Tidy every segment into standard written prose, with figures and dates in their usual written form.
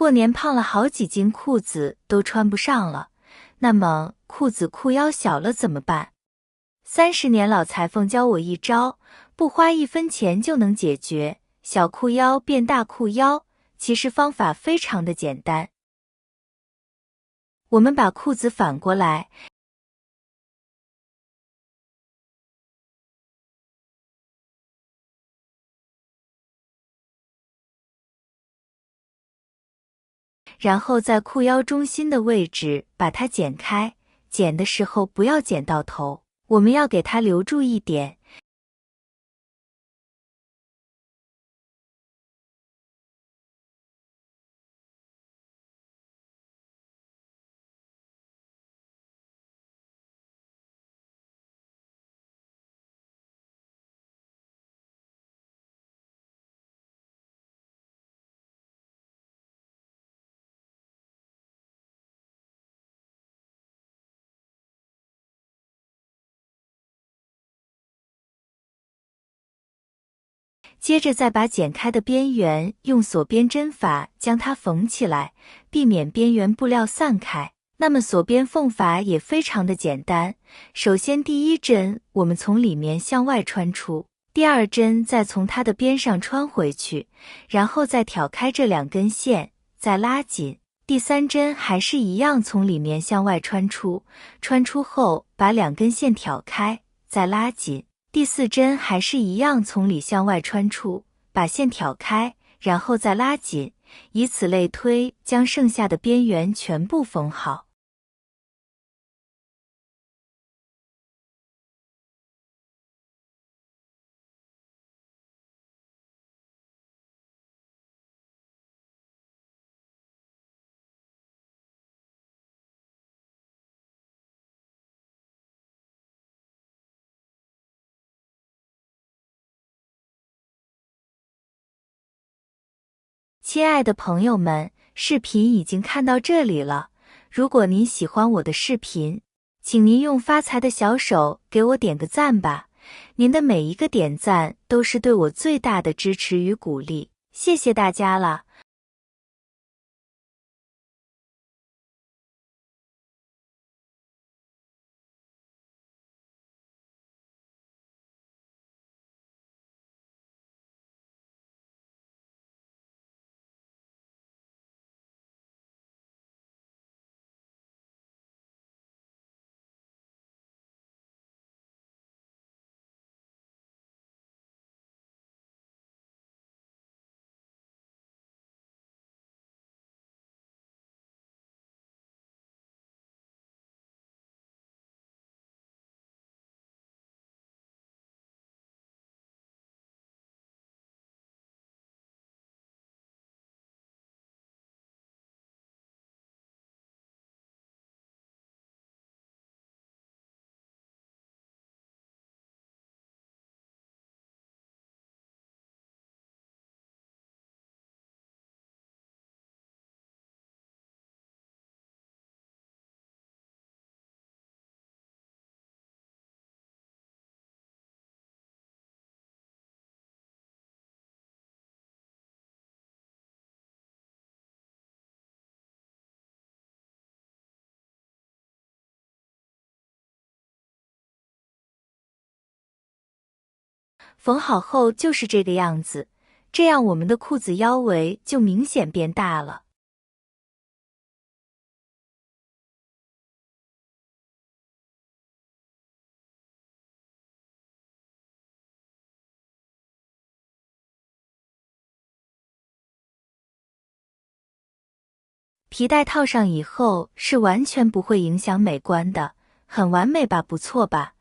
过年胖了好几斤，裤子都穿不上了，那么裤子裤腰小了怎么办？30年老裁缝教我一招，不花1分钱就能解决，小裤腰变大裤腰，其实方法非常的简单。我们把裤子反过来，然后在裤腰中心的位置把它剪开，剪的时候不要剪到头，我们要给它留住一点。接着再把剪开的边缘用锁边针法将它缝起来，避免边缘布料散开。那么锁边缝法也非常的简单，首先第一针我们从里面向外穿出，第二针再从它的边上穿回去，然后再挑开这2根线，再拉紧。第3针还是一样从里面向外穿出，穿出后把2根线挑开，再拉紧。第4针还是一样从里向外穿出，把线挑开，然后再拉紧，以此类推，将剩下的边缘全部缝好。亲爱的朋友们，视频已经看到这里了。如果您喜欢我的视频，请您用发财的小手给我点个赞吧。您的每一个点赞都是对我最大的支持与鼓励，谢谢大家了。缝好后就是这个样子，这样我们的裤子腰围就明显变大了。皮带套上以后是完全不会影响美观的，很完美吧？不错吧？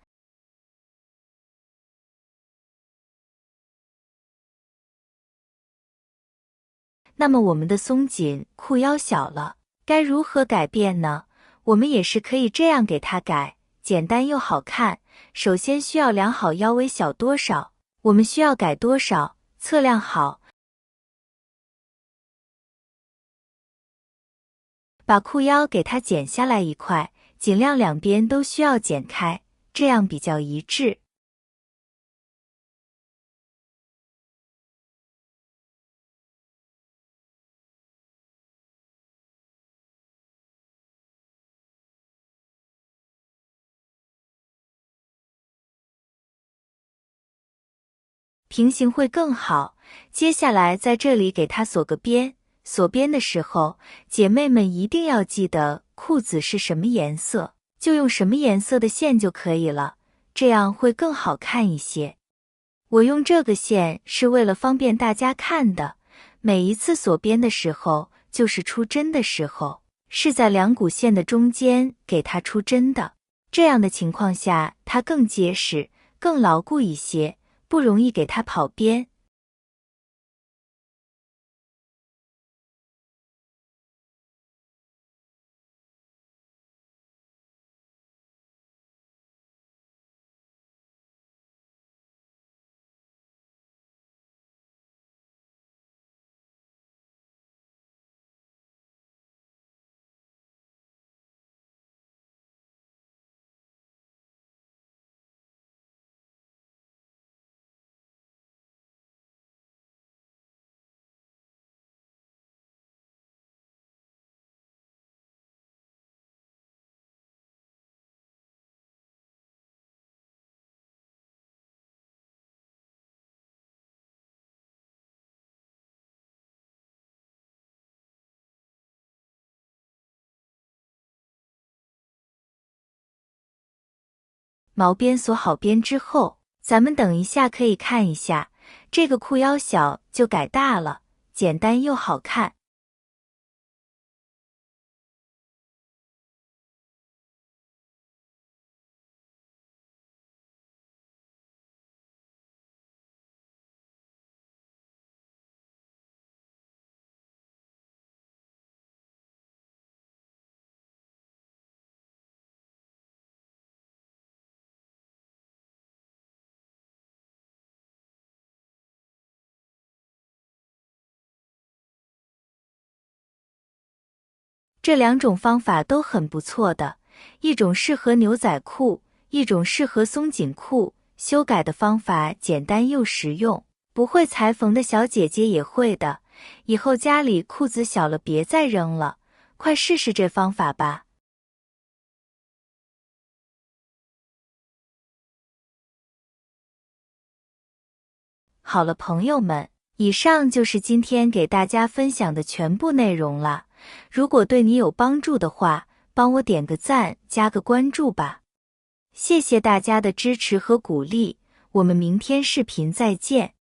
那么我们的松紧裤腰小了，该如何改变呢？我们也是可以这样给它改，简单又好看。首先需要量好腰围小多少，我们需要改多少，测量好，把裤腰给它剪下来一块，尽量两边都需要剪开，这样比较一致。平行会更好。接下来在这里给它锁个边，锁边的时候，姐妹们一定要记得裤子是什么颜色，就用什么颜色的线就可以了，这样会更好看一些。我用这个线是为了方便大家看的，每一次锁边的时候，就是出针的时候，是在两股线的中间给它出针的。这样的情况下，它更结实，更牢固一些，不容易给它跑边。毛边锁好边之后，咱们等一下可以看一下，这个裤腰小就改大了，简单又好看。这两种方法都很不错的，一种适合牛仔裤，一种适合松紧裤。修改的方法简单又实用，不会裁缝的小姐姐也会的。以后家里裤子小了别再扔了，快试试这方法吧。好了，朋友们，以上就是今天给大家分享的全部内容了。如果对你有帮助的话，帮我点个赞，加个关注吧。谢谢大家的支持和鼓励，我们明天视频再见。